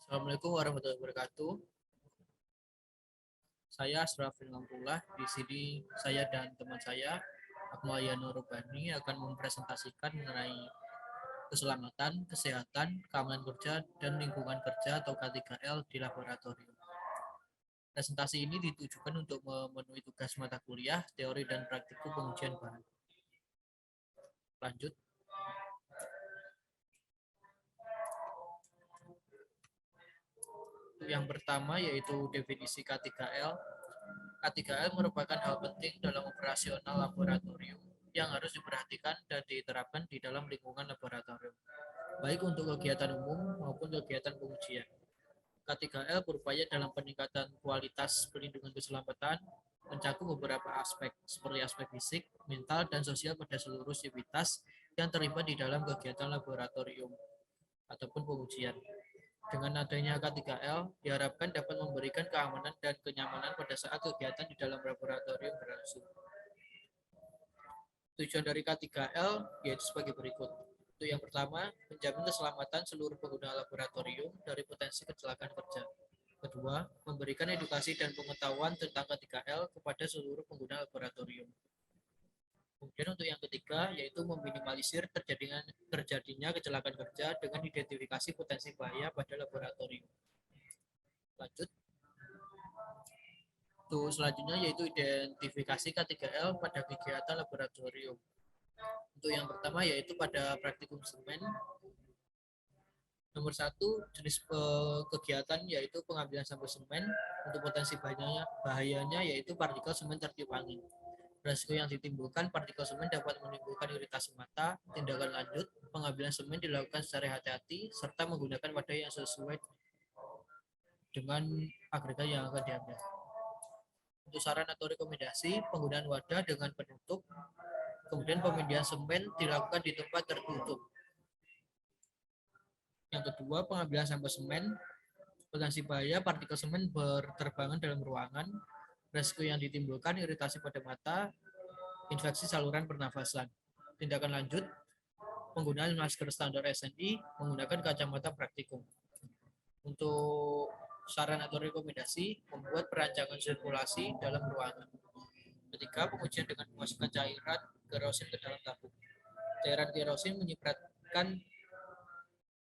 Assalamualaikum warahmatullahi wabarakatuh. Saya Asrafil Ngangkulah. Di sini saya dan teman saya, Akmal Rubani, akan mempresentasikan mengenai keselamatan, kesehatan, keamanan kerja, dan lingkungan kerja atau K3L di laboratorium. Presentasi ini ditujukan untuk memenuhi tugas mata kuliah, teori dan praktikum pengujian bahan. Lanjut. Yang pertama yaitu definisi K3L. K3L merupakan hal penting dalam operasional laboratorium yang harus diperhatikan dan diterapkan di dalam lingkungan laboratorium, baik untuk kegiatan umum maupun kegiatan pengujian. K3L berupaya dalam peningkatan kualitas pelindungan keselamatan, mencakup beberapa aspek, seperti aspek fisik, mental, dan sosial pada seluruh sivitas yang terlibat di dalam kegiatan laboratorium ataupun pengujian. Dengan adanya K3L, diharapkan dapat memberikan keamanan dan kenyamanan pada saat kegiatan di dalam laboratorium berlangsung. Tujuan dari K3L yaitu sebagai berikut. Untuk yang pertama, menjamin keselamatan seluruh pengguna laboratorium dari potensi kecelakaan kerja. Kedua, memberikan edukasi dan pengetahuan tentang K3L kepada seluruh pengguna laboratorium. Kemudian untuk yang ketiga, yaitu meminimalisir terjadinya kecelakaan kerja dengan identifikasi potensi bahaya pada laboratorium. Lanjut. Untuk selanjutnya yaitu identifikasi K3L pada kegiatan laboratorium. Untuk yang pertama yaitu pada praktikum semen. Nomor satu, jenis kegiatan yaitu pengambilan sampel semen. Untuk potensi bahayanya yaitu partikel semen tertiup angin. Risiko yang ditimbulkan partikel semen dapat menimbulkan iritasi mata. Tindakan lanjut, pengambilan semen dilakukan secara hati-hati serta menggunakan wadah yang sesuai dengan agregat yang akan diambil. Untuk saran atau rekomendasi, penggunaan wadah dengan penutup, kemudian pemindahan semen dilakukan di tempat tertutup. Yang kedua, pengambilan sampel semen. Potensi bahaya partikel semen berterbangan dalam ruangan. Risiko yang ditimbulkan iritasi pada mata, infeksi saluran pernafasan. Tindakan lanjut, penggunaan masker standar SNI menggunakan kacamata praktikum. Untuk saran atau rekomendasi, membuat perancangan sirkulasi dalam ruangan. Ketiga, pengujian dengan memasukkan cairan kerosin ke dalam tabung. Cairan kerosin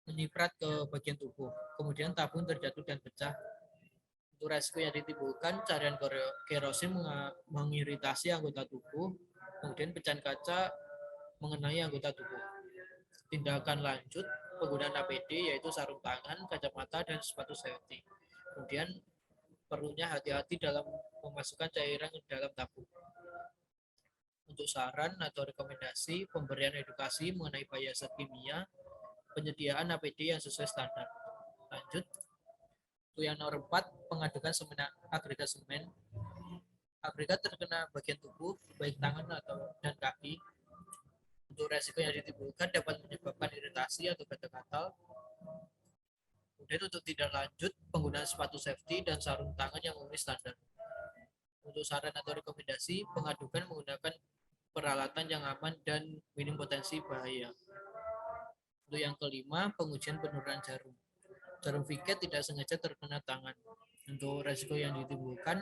menyiprat ke bagian tubuh, kemudian tabung terjatuh dan pecah. Untuk resiko yang ditimbulkan, cairan kerosin mengiritasi anggota tubuh, kemudian pecahan kaca mengenai anggota tubuh. Tindakan lanjut, penggunaan APD yaitu sarung tangan, kacamata, dan sepatu safety. Kemudian perlunya hati-hati dalam memasukkan cairan ke dalam tabung. Untuk saran atau rekomendasi, pemberian edukasi mengenai bahaya zat kimia, penyediaan APD yang sesuai standar. Lanjut. Untuk yang nomor 4, pengadukan semen agregat semen. Agregat terkena bagian tubuh, baik tangan dan kaki. Untuk resiko yang ditimbulkan dapat menyebabkan iritasi atau gatal-gatal. Kemudian untuk tindak lanjut, penggunaan sepatu safety dan sarung tangan yang memenuhi standar. Untuk saran atau rekomendasi, pengadukan menggunakan peralatan yang aman dan minim potensi bahaya. Untuk yang kelima, pengujian penurunan jarum. Jarum piket tidak sengaja terkena tangan. Untuk resiko yang ditimbulkan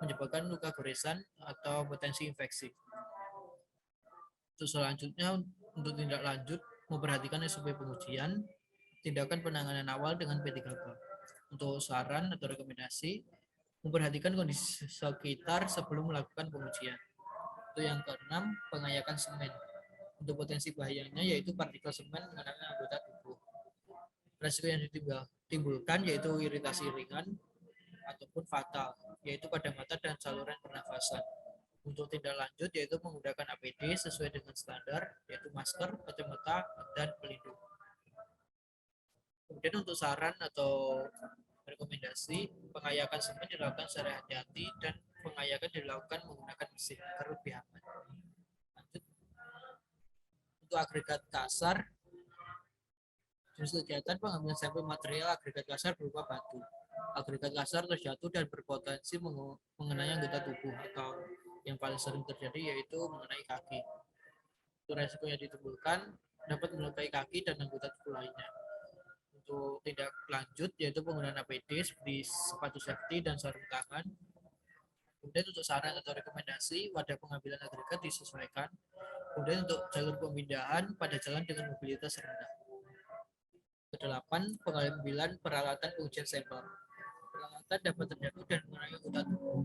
menyebabkan luka goresan atau potensi infeksi. Untuk selanjutnya, untuk tindak lanjut, memperhatikan SOP pengujian, tindakan penanganan awal dengan P3K. Untuk saran atau rekomendasi, memperhatikan kondisi sekitar sebelum melakukan pengujian. Untuk yang keenam, pengayakan semen. Untuk potensi bahayanya yaitu partikel semen mengenai anggota tubuh. Resiko yang ditimbulkan yaitu iritasi ringan ataupun fatal, yaitu pada mata dan saluran pernafasan. Untuk tindak lanjut yaitu menggunakan APD sesuai dengan standar, yaitu masker, kacamata, dan pelindung. Kemudian untuk saran atau rekomendasi, pengayakan semen dilakukan secara hati-hati dan pengayakan dilakukan menggunakan mesin agar lebih aman. Lanjut. Untuk agregat kasar, jenis kegiatan pengambilan sampel material agregat kasar berupa batu. Agregat kasar terjatuh dan berpotensi mengenai anggota tubuh atau yang paling sering terjadi yaitu mengenai kaki. Untuk resiko yang ditimbulkan dapat melukai kaki dan anggota tubuh lainnya. Untuk untuk tindak lanjut yaitu penggunaan APD seperti sepatu safety dan sarung tangan. Kemudian untuk saran atau rekomendasi, wadah pengambilan agregat disesuaikan. Kemudian untuk jalur pemindahan pada jalan dengan mobilitas rendah. Kedelapan, pengambilan peralatan pengujian sampel. Peralatan dapat terjatuh dan mengenai anggota tubuh.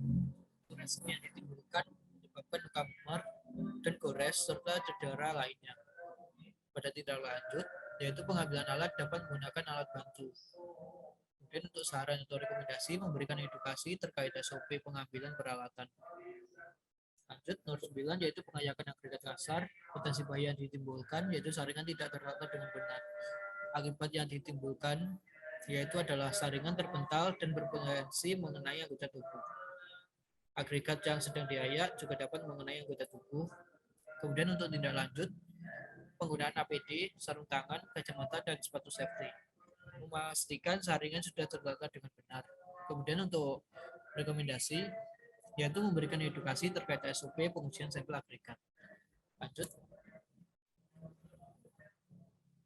Resiko yang ditimbulkan menyebabkan luka memar dan gores serta cedera lainnya. Pada tindak lanjut, yaitu pengambilan alat dapat menggunakan alat bantu. Kemudian untuk saran atau rekomendasi memberikan edukasi terkait SOP pengambilan peralatan. Lanjut, nomor 9 yaitu pengayakan agregat kasar, potensi bahaya yang ditimbulkan yaitu saringan tidak tertata dengan benar. Akibat yang ditimbulkan yaitu adalah saringan terpental dan berpotensi mengenai anggota tubuh. Agregat yang sedang diayak juga dapat mengenai anggota tubuh. Kemudian untuk tindak lanjut, penggunaan APD, sarung tangan, kacamata, dan sepatu safety. Memastikan saringan sudah tertata dengan benar. Kemudian untuk rekomendasi, yaitu memberikan edukasi terkait SOP pengujian sampel agregat.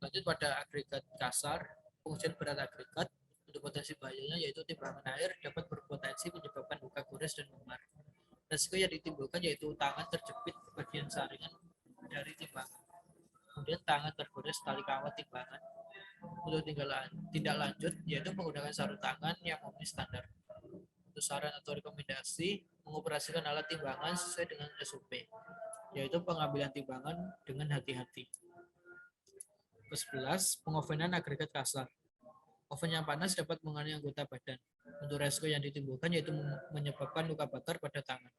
Lanjut pada agregat kasar, pengujian berat agregat untuk potensi bahayanya yaitu timbangan air dapat berpotensi menyebabkan luka gores dan memar. Resiko yang ditimbulkan yaitu tangan terjepit bagian saringan dari timbangan. Kemudian tangan tergores tali kawat timbangan. Untuk tindak lanjut yaitu menggunakan sarung tangan yang memenuhi standar. Untuk saran atau rekomendasi mengoperasikan alat timbangan sesuai dengan SOP, yaitu pengambilan timbangan dengan hati-hati. Ke-11, pengovenan agregat kasar. Oven yang panas dapat mengenai anggota badan. Untuk resiko yang ditimbulkan yaitu menyebabkan luka bakar pada tangan.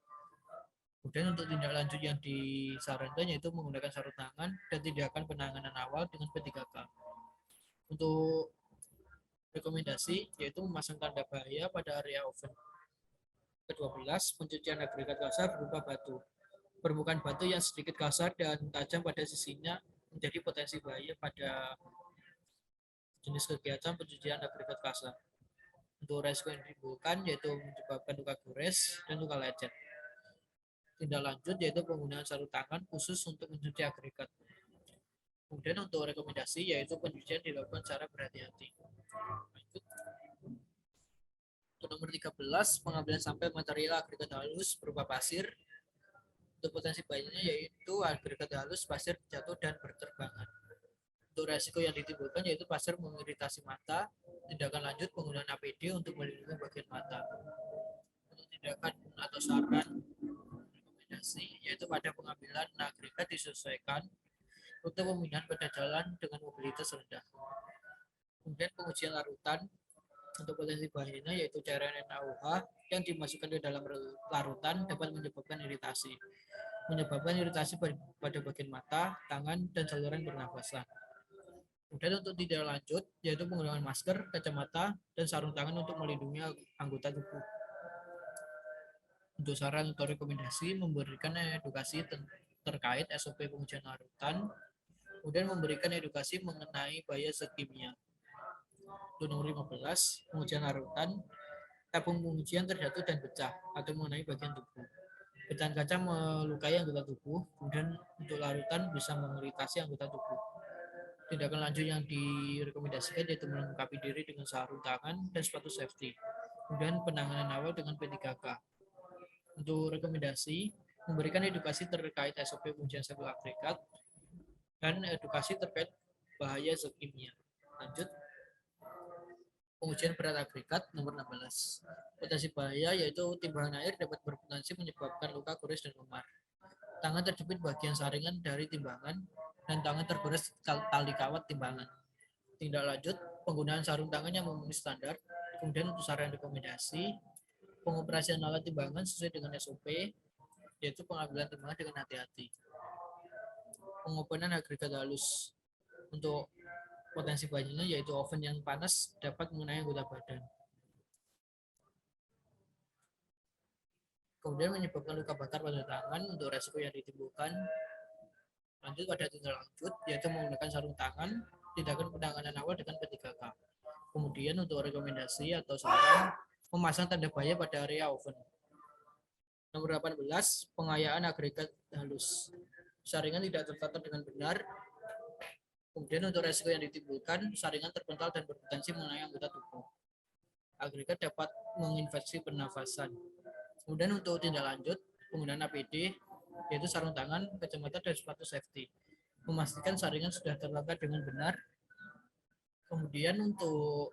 Kemudian untuk tindak lanjut yang disarankan yaitu menggunakan sarung tangan dan tindakan penanganan awal dengan P3K. Untuk rekomendasi yaitu memasang tanda bahaya pada area oven. Ke-12, pencucian agregat kasar berupa batu. Permukaan batu yang sedikit kasar dan tajam pada sisinya menjadi potensi bahaya pada jenis kegiatan pencucian agregat kasar. Untuk resiko yang ditimbulkan yaitu menyebabkan luka gores dan luka lecet. Tindak lanjut yaitu penggunaan sarung tangan khusus untuk mencuci agregat. Kemudian untuk rekomendasi yaitu pencucian dilakukan secara berhati-hati. Untuk nomor 13, pengambilan sampel material agregat halus berupa pasir. Untuk potensi bahayanya yaitu agregat halus, pasir jatuh dan berterbangan. Untuk resiko yang ditimbulkan yaitu pasir mengiritasi mata. Tindakan lanjut penggunaan APD untuk melindungi bagian mata. Untuk tindakan atau saran rekomendasi yaitu pada pengambilan agregat disesuaikan untuk pemindahan pada jalan dengan mobilitas rendah. Kemudian pengujian larutan untuk potensi bahayanya yaitu cairan NaOH yang dimasukkan ke dalam larutan dapat menyebabkan iritasi pada bagian mata, tangan, dan saluran pernafasan. Kemudian untuk tindak lanjut yaitu penggunaan masker, kacamata, dan sarung tangan untuk melindungi anggota tubuh. Untuk saran atau rekomendasi memberikan edukasi terkait SOP pengujian larutan, kemudian memberikan edukasi mengenai bahaya zat kimia. Untuk nomor 15, pengujian larutan, tabung pengujian terjatuh dan pecah atau mengenai bagian tubuh. Pecahan kaca melukai anggota tubuh, kemudian untuk larutan bisa mengiritasi anggota tubuh. Tindakan lanjut yang direkomendasikan yaitu melengkapi diri dengan sarung tangan dan sepatu safety. Kemudian penanganan awal dengan P3K. Untuk rekomendasi, memberikan edukasi terkait SOP pengujian sampel agregat dan edukasi terkait bahaya zat kimia. Lanjut, pengujian berat agregat nomor 16. Potensi bahaya yaitu timbangan air dapat berpotensi menyebabkan luka gores dan memar. Tangan terjepit bagian saringan dari timbangan dan tangan tergores tali kawat timbangan. Tindak lanjut, penggunaan sarung tangan yang memenuhi standar. Kemudian untuk saran rekomendasi, pengoperasian alat timbangan sesuai dengan SOP, yaitu pengambilan timbangan dengan hati-hati. Pengopenan agregat halus. Untuk potensi bahayanya yaitu oven yang panas dapat mengenai anggota badan. Kemudian menyebabkan luka bakar pada tangan. Untuk resiko yang ditimbulkan, lanjut pada tindak lanjut yaitu menggunakan sarung tangan, tindakan penanganan awal dengan P3K. Kemudian untuk rekomendasi atau saran, memasang tanda bahaya pada area oven. Nomor 18, pengayaan agregat halus. Saringan tidak tertata dengan benar Kemudian untuk resiko yang ditimbulkan, saringan terpental dan berpotensi mengenai anggota tubuh. Agregat dapat menginfeksi pernafasan. Kemudian untuk tindak lanjut, penggunaan APD, yaitu sarung tangan, kacamata, dan sepatu safety. Memastikan saringan sudah terlengkap dengan benar. Kemudian untuk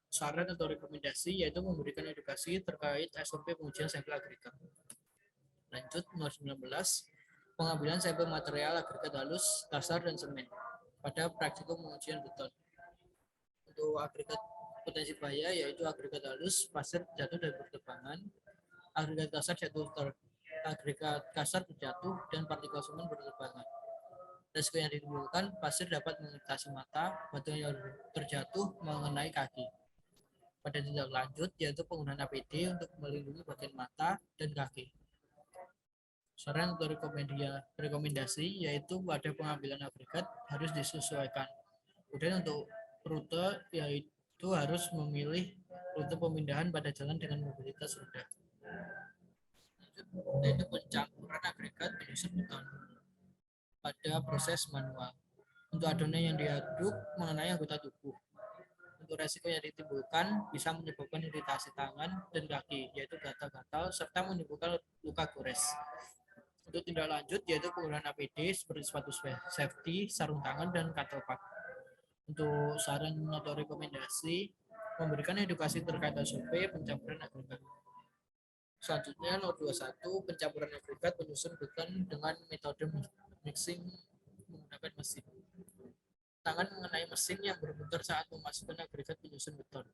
saran atau rekomendasi, yaitu memberikan edukasi terkait SOP pengujian sampel agregat. Lanjut, nomor 19, pengambilan sampel material agregat halus, dasar, dan semen pada praktikum pengujian beton. Untuk agregat potensi bahaya, yaitu agregat halus, pasir jatuh dan berterbangan, agregat kasar agregat kasar terjatuh, dan partikel semen berterbangan. Risiko yang ditimbulkan, pasir dapat mengiritasi mata, batu yang terjatuh mengenai kaki. Pada tindak lanjut, yaitu penggunaan APD untuk melindungi bagian mata dan kaki. Saran atau rekomendasi, yaitu pada pengambilan agregat harus disesuaikan. Kemudian untuk rute, yaitu harus memilih rute pemindahan pada jalan dengan mobilitas rendah. Yaitu pencampuran agregat penyusun beton pada proses manual. Untuk adonan yang diaduk mengenai anggota tubuh. Untuk resiko yang ditimbulkan bisa menyebabkan iritasi tangan dan kaki, yaitu gatal-gatal, serta menimbulkan luka gores. Untuk tindak lanjut, yaitu penggunaan APD seperti sepatu safety, sarung tangan, dan cattle pack. Untuk saran atau rekomendasi, memberikan edukasi terkait SOP pencampuran agregat. Selanjutnya, nomor 21, pencampuran agregat penyusun beton dengan metode mixing menggunakan mesin. Tangan mengenai mesin yang berputar saat memasukkan agregat penyusun beton.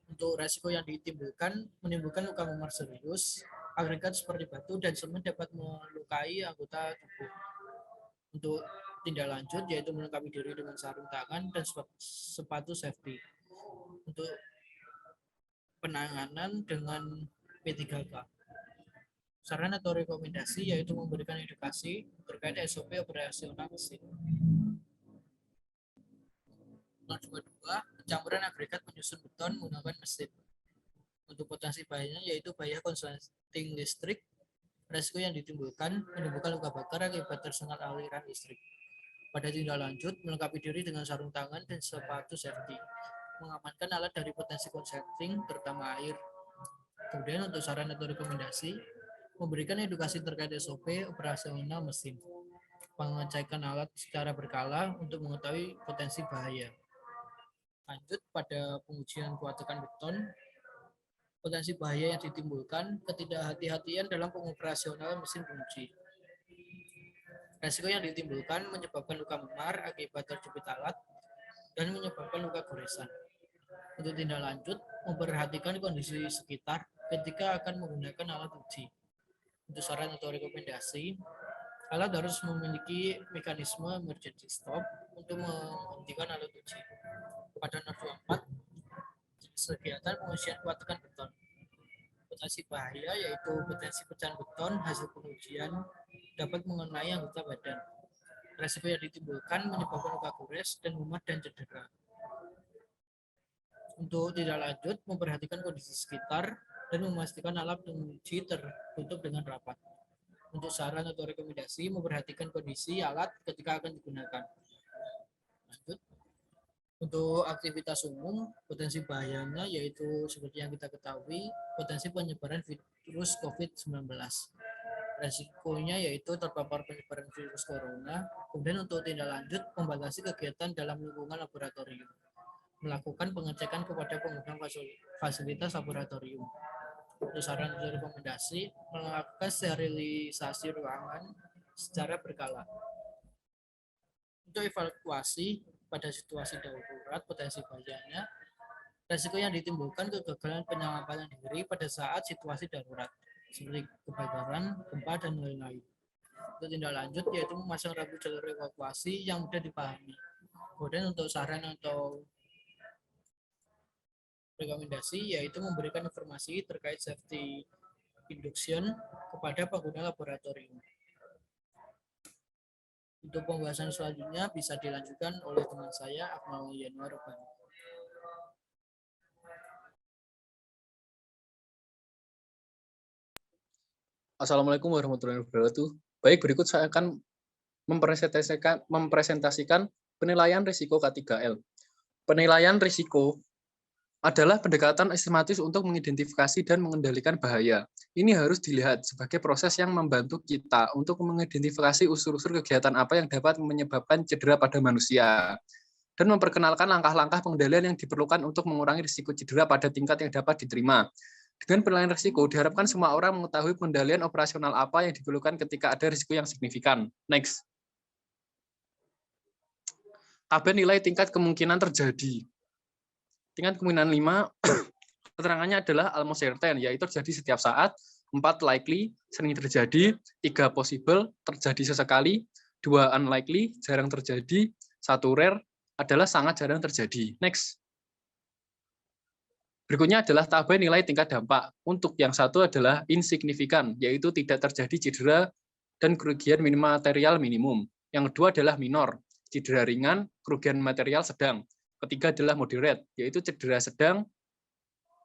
Untuk resiko yang ditimbulkan, menimbulkan luka memar serius, agregat seperti batu dan semen dapat melukai anggota tubuh. Untuk tindak lanjut, yaitu melengkapi diri dengan sarung tangan dan sepatu safety. Untuk penanganan dengan P3K. Saran atau rekomendasi, yaitu memberikan edukasi terkait SOP operasional mesin. Nomor 22, pencampuran agregat penyusun beton menggunakan mesin. Untuk potensi bahayanya, yaitu bahaya konsleting listrik, resiko yang ditimbulkan menimbulkan luka bakar akibat tersengat aliran listrik. Pada tindak lanjut, melengkapi diri dengan sarung tangan dan sepatu safety. Mengamankan alat dari potensi konsleting, terutama air. Kemudian untuk saran atau rekomendasi, memberikan edukasi terkait SOP operasional mesin. Pengecekan alat secara berkala untuk mengetahui potensi bahaya. Lanjut pada pengujian kuat-tekan beton, potensi bahaya yang ditimbulkan ketidakhati-hatian dalam pengoperasional mesin penguji. Resiko yang ditimbulkan menyebabkan luka memar akibat terjepit alat dan menyebabkan luka goresan. Untuk tindak lanjut, memperhatikan kondisi sekitar ketika akan menggunakan alat uji. Untuk saran atau rekomendasi, alat harus memiliki mekanisme emergency stop untuk menghentikan alat uji. Pada nomor 24, kegiatan pengujian kuat tekan beton. Potensi bahaya, yaitu potensi pecahan beton hasil pengujian dapat mengenai anggota badan. Resiko yang ditimbulkan menyebabkan luka gores dan memar dan cedera. Untuk tidak lanjut, memperhatikan kondisi sekitar dan memastikan alat penguji tertutup dengan rapat. Untuk saran atau rekomendasi, memperhatikan kondisi alat ketika akan digunakan. Lanjut. Untuk aktivitas umum, potensi bahayanya yaitu seperti yang kita ketahui, potensi penyebaran virus COVID-19. Resikonya yaitu terpapar penyebaran virus corona. Kemudian untuk tindak lanjut, membatasi kegiatan dalam lingkungan laboratorium. Melakukan pengecekan kepada pemegang fasilitas laboratorium. Untuk saran dan rekomendasi, melakukan sterilisasi ruangan secara berkala. Untuk evaluasi pada situasi darurat, potensi bahayanya, resiko yang ditimbulkan kegagalan penyelamatan diri pada saat situasi darurat, seperti kebakaran, gempa, dan lain-lain. Untuk tindak lanjut, yaitu memasang rambu jalur evakuasi yang mudah dipahami. Kemudian untuk saran atau rekomendasi, yaitu memberikan informasi terkait safety induction kepada pengguna laboratorium. Untuk pembahasan selanjutnya bisa dilanjutkan oleh teman saya, Akmal Yanuar Rubani. Assalamualaikum warahmatullahi wabarakatuh. Baik, berikut saya akan mempresentasikan penilaian risiko K3L. Penilaian risiko adalah pendekatan sistematis untuk mengidentifikasi dan mengendalikan bahaya. Ini harus dilihat sebagai proses yang membantu kita untuk mengidentifikasi unsur-unsur kegiatan apa yang dapat menyebabkan cedera pada manusia, dan memperkenalkan langkah-langkah pengendalian yang diperlukan untuk mengurangi risiko cedera pada tingkat yang dapat diterima. Dengan penilaian risiko, diharapkan semua orang mengetahui pengendalian operasional apa yang diperlukan ketika ada risiko yang signifikan. Next. Tabel nilai tingkat kemungkinan terjadi. Tingkat kemungkinan 5, keterangannya adalah almost certain, yaitu terjadi setiap saat, 4 likely, sering terjadi, 3 possible, terjadi sesekali, 2 unlikely, jarang terjadi, 1 rare, adalah sangat jarang terjadi. Next. Berikutnya adalah tabel nilai tingkat dampak. Untuk yang satu adalah insignifikan, yaitu tidak terjadi cedera dan kerugian material minimum. Yang kedua adalah minor, cedera ringan, kerugian material sedang. Ketiga adalah moderate, yaitu cedera sedang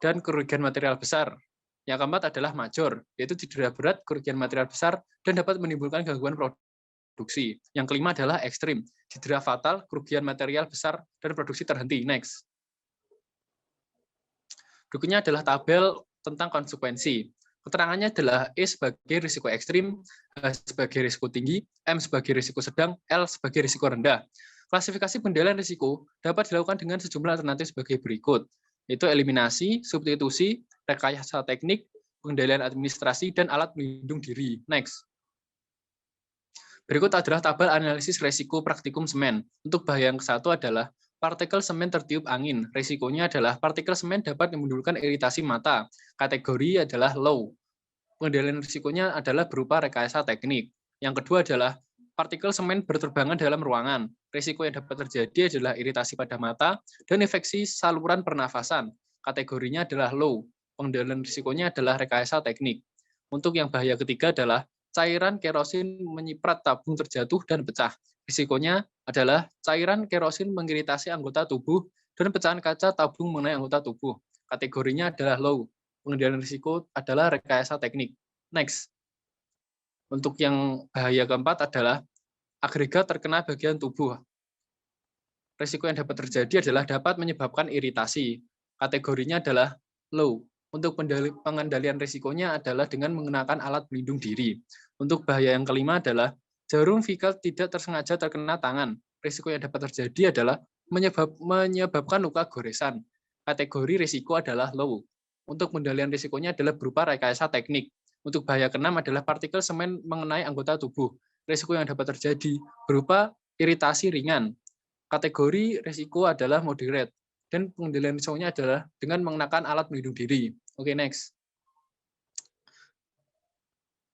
dan kerugian material besar. Yang keempat adalah major, yaitu cedera berat, kerugian material besar, dan dapat menimbulkan gangguan produksi. Yang kelima adalah ekstrim, cedera fatal, kerugian material besar, dan produksi terhenti. Next. Berikutnya adalah tabel tentang konsekuensi. Keterangannya adalah E sebagai risiko ekstrim, H sebagai risiko tinggi, M sebagai risiko sedang, L sebagai risiko rendah. Klasifikasi pengendalian risiko dapat dilakukan dengan sejumlah alternatif sebagai berikut, yaitu eliminasi, substitusi, rekayasa teknik, pengendalian administrasi, dan alat pelindung diri. Next. Berikut adalah tabel analisis risiko praktikum semen. Untuk bahaya yang ke-1 adalah partikel semen tertiup angin. Risikonya adalah partikel semen dapat menimbulkan iritasi mata. Kategori adalah low. Pengendalian risikonya adalah berupa rekayasa teknik. Yang kedua adalah partikel semen berterbangan dalam ruangan. Risiko yang dapat terjadi adalah iritasi pada mata dan infeksi saluran pernafasan. Kategorinya adalah low. Pengendalian risikonya adalah rekayasa teknik. Untuk yang bahaya ketiga adalah cairan kerosin menyiprat tabung terjatuh dan pecah. Risikonya adalah cairan kerosin mengiritasi anggota tubuh dan pecahan kaca tabung mengenai anggota tubuh. Kategorinya adalah low. Pengendalian risiko adalah rekayasa teknik. Next. Untuk yang bahaya keempat adalah agregat terkena bagian tubuh. Risiko yang dapat terjadi adalah dapat menyebabkan iritasi. Kategorinya adalah low. Untuk pengendalian risikonya adalah dengan menggunakan alat pelindung diri. Untuk bahaya yang kelima adalah jarum vigal tidak tersengaja terkena tangan. Risiko yang dapat terjadi adalah menyebabkan luka goresan. Kategori risiko adalah low. Untuk pengendalian risikonya adalah berupa rekayasa teknik. Untuk bahaya keenam adalah partikel semen mengenai anggota tubuh. Risiko yang dapat terjadi berupa iritasi ringan. Kategori risiko adalah moderate. Dan pengendalian risikonya adalah dengan mengenakan alat pelindung diri. Oke, next.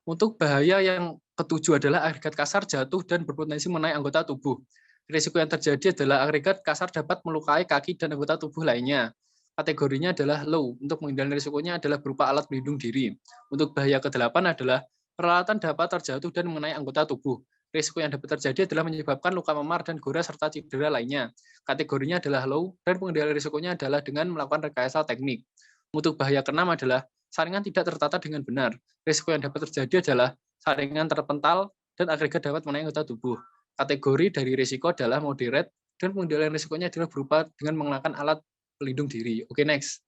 Untuk bahaya yang ketujuh adalah agregat kasar jatuh dan berpotensi mengenai anggota tubuh. Risiko yang terjadi adalah agregat kasar dapat melukai kaki dan anggota tubuh lainnya. Kategorinya adalah low. Untuk menghindari risikonya adalah berupa alat pelindung diri. Untuk bahaya ke-8 adalah peralatan dapat terjatuh dan mengenai anggota tubuh. Risiko yang dapat terjadi adalah menyebabkan luka memar dan gores serta cedera lainnya. Kategorinya adalah low dan pengendalian risikonya adalah dengan melakukan rekayasa teknik. Untuk bahaya ke-6 adalah saringan tidak tertata dengan benar. Risiko yang dapat terjadi adalah saringan terpental dan agregat dapat mengenai anggota tubuh. Kategori dari risiko adalah moderate dan pengendalian risikonya adalah berupa dengan mengenakan alat pelindung diri. Oke, next.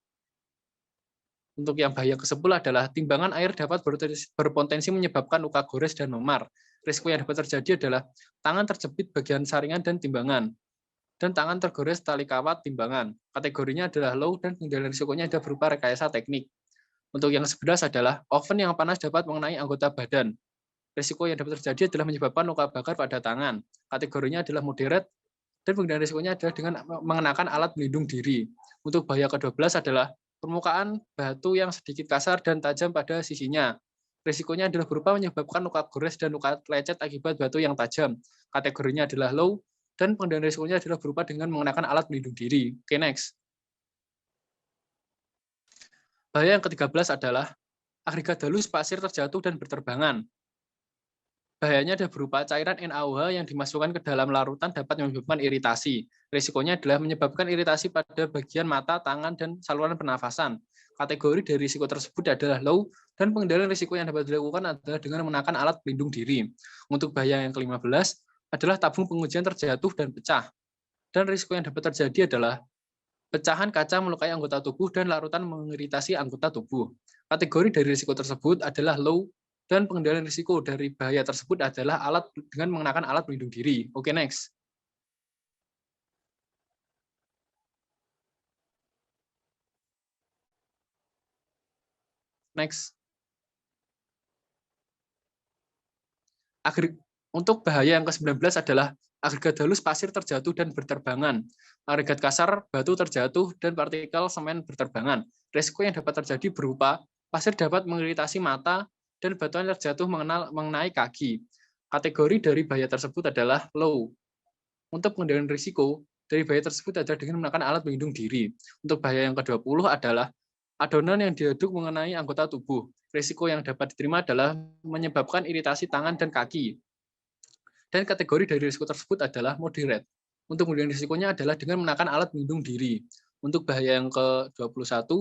Untuk yang bahaya ke-10 adalah timbangan air dapat berpotensi menyebabkan luka gores dan memar. Risiko yang dapat terjadi adalah tangan terjepit bagian saringan dan timbangan, dan tangan tergores tali kawat timbangan. Kategorinya adalah low dan pengendalian risikonya adalah berupa rekayasa teknik. Untuk yang 11 adalah oven yang panas dapat mengenai anggota badan. Risiko yang dapat terjadi adalah menyebabkan luka bakar pada tangan. Kategorinya adalah moderate dan pengendalian risikonya adalah dengan mengenakan alat pelindung diri. Untuk bahaya ke-12 adalah permukaan batu yang sedikit kasar dan tajam pada sisinya. Risikonya adalah berupa menyebabkan luka gores dan luka lecet akibat batu yang tajam. Kategorinya adalah low dan pengendalian risikonya adalah berupa dengan mengenakan alat pelindung diri. Oke, next. Bahaya yang ke-13 adalah agregat halus pasir terjatuh dan berterbangan. Bahayanya ada berupa cairan NaOH yang dimasukkan ke dalam larutan dapat menyebabkan iritasi. Risikonya adalah menyebabkan iritasi pada bagian mata, tangan, dan saluran pernafasan. Kategori dari risiko tersebut adalah low, dan pengendalian risiko yang dapat dilakukan adalah dengan menggunakan alat pelindung diri. Untuk bahaya yang ke-15, adalah tabung pengujian terjatuh dan pecah. Dan risiko yang dapat terjadi adalah pecahan kaca melukai anggota tubuh dan larutan mengiritasi anggota tubuh. Kategori dari risiko tersebut adalah low dan pengendalian risiko dari bahaya tersebut adalah alat dengan mengenakan alat pelindung diri. Oke, next. Next. Untuk bahaya yang ke-19 adalah agregat halus pasir terjatuh dan berterbangan. Agregat kasar batu terjatuh dan partikel semen berterbangan. Risiko yang dapat terjadi berupa pasir dapat mengiritasi mata dan batuan terjatuh mengenai kaki. Kategori dari bahaya tersebut adalah low. Untuk pengendalian risiko dari bahaya tersebut adalah dengan menggunakan alat pelindung diri. Untuk bahaya yang ke-20 adalah adonan yang diaduk mengenai anggota tubuh. Risiko yang dapat diterima adalah menyebabkan iritasi tangan dan kaki. Dan kategori dari risiko tersebut adalah moderate. Untuk pengendalian risikonya adalah dengan menekan alat pelindung diri. Untuk bahaya yang ke-21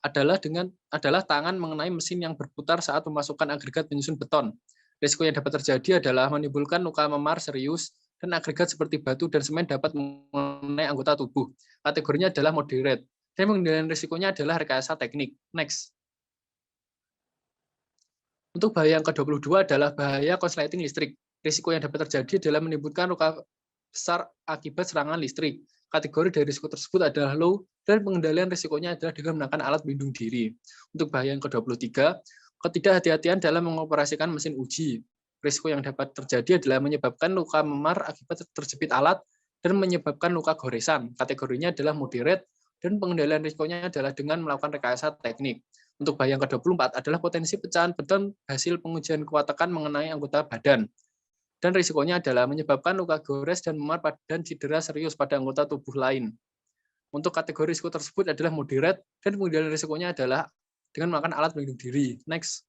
adalah tangan mengenai mesin yang berputar saat memasukkan agregat penyusun beton. Risiko yang dapat terjadi adalah menimbulkan luka memar serius dan agregat seperti batu dan semen dapat mengenai anggota tubuh. Kategorinya adalah moderate. Dan pengendalian risikonya adalah rekayasa teknik. Next. Untuk bahaya yang ke-22 adalah bahaya korsleting listrik. Risiko yang dapat terjadi adalah menimbulkan luka besar akibat serangan listrik. Kategori dari risiko tersebut adalah low, dan pengendalian risikonya adalah dengan menggunakan alat pelindung diri. Untuk bahaya yang ke-23, ketidakhati-hatian dalam mengoperasikan mesin uji. Risiko yang dapat terjadi adalah menyebabkan luka memar akibat terjepit alat dan menyebabkan luka goresan. Kategorinya adalah moderate, dan pengendalian risikonya adalah dengan melakukan rekayasa teknik. Untuk bahaya yang ke-24 adalah potensi pecahan beton hasil pengujian kuat tekan mengenai anggota badan. Dan risikonya adalah menyebabkan luka gores dan memar dan cedera serius pada anggota tubuh lain. Untuk kategori risiko tersebut adalah moderate, dan pengendalian risikonya adalah dengan menggunakan alat pelindung diri. Next.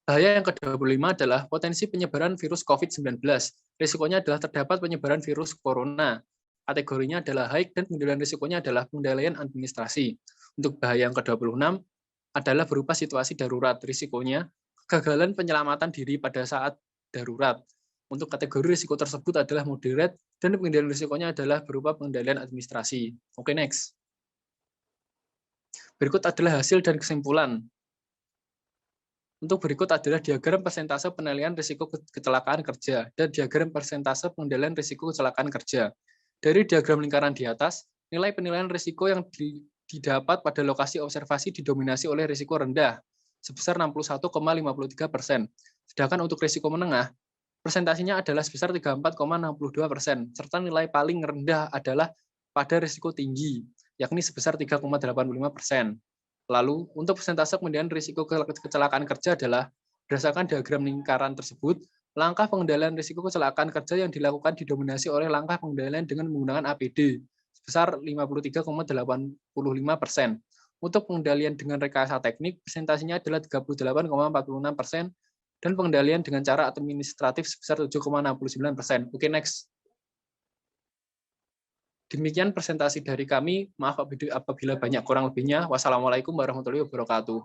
Bahaya yang ke-25 adalah potensi penyebaran virus COVID-19. Risikonya adalah terdapat penyebaran virus corona. Kategorinya adalah high, dan pengendalian risikonya adalah pengendalian administrasi. Untuk bahaya yang ke-26 adalah berupa situasi darurat. Risikonya kegagalan penyelamatan diri pada saat darurat. Untuk kategori risiko tersebut adalah moderate, dan pengendalian risikonya adalah berupa pengendalian administrasi. Oke, next. Berikut adalah hasil dan kesimpulan. Untuk berikut adalah diagram persentase penilaian risiko kecelakaan kerja dan diagram persentase pengendalian risiko kecelakaan kerja. Dari diagram lingkaran di atas, nilai penilaian risiko yang didapat pada lokasi observasi didominasi oleh risiko rendah, sebesar 61,53%. Sedangkan untuk risiko menengah, presentasinya adalah sebesar 34,62%, serta nilai paling rendah adalah pada risiko tinggi, yakni sebesar 3,85%. Lalu, untuk persentase pengendalian risiko kecelakaan kerja adalah berdasarkan diagram lingkaran tersebut, langkah pengendalian risiko kecelakaan kerja yang dilakukan didominasi oleh langkah pengendalian dengan menggunakan APD, sebesar 53,85%. Untuk pengendalian dengan rekayasa teknik, presentasinya adalah 38,46%, dan pengendalian dengan cara administratif sebesar 7,69%. Oke, next. Demikian presentasi dari kami. Maaf apabila banyak kurang lebihnya. Wassalamualaikum warahmatullahi wabarakatuh.